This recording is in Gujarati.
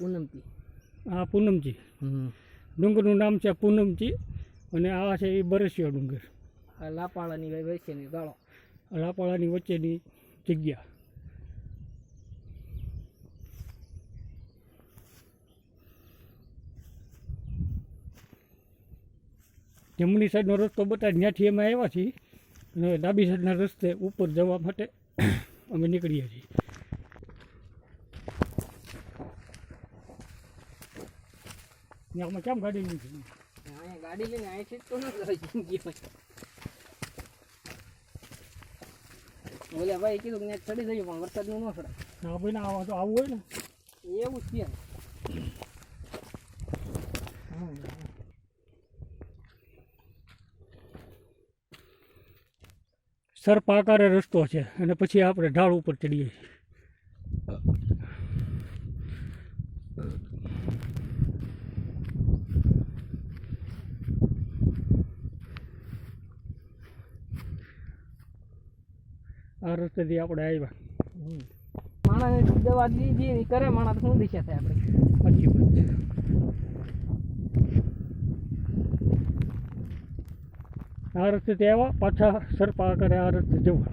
પૂનમજી. આ પૂનમજી ડુંગરનું નામ છે પૂનમજી અને આ છે એ બરસિયો ડુંગર. આ લાપાળાની વચ્ચેની ગાળો. લાપાળાની વચ્ચેની જગ્યા. જમણી સાઈડનો રસ્તો બતાવી ત્યાંથી અમે આવ્યા છીએ અને હવે ડાબી સાઈડના રસ્તે ઉપર જવા માટે અમે નીકળીએ છીએ. અમે કેમ ગાડી લીધી? અહીંયા ગાડી લઈને અહીંથી જ તો ન જવાય જિંદગીમાં. ઓલે ભાઈ કીધું કે ત્યાં ચડી જઈએ પણ વરસાદનું ન ચડાય. ના ભાઈ ના આવા તો આવું હોય ને એવું જ છે. સર્પ આકારે રસ્તો છે અને પછી આપણે ઢાળ ઉપર ચડીએ છીએ. આ રસ્તેથી આપણે આવ્યા. માણસને દવા દીધી એ કરે માણસ શું દિશા થાય આપણે. સાચી વાત છે. આ રસ્તેથી આવ્યા પાછા સર્પ આકારે આ રસ્તે જવા.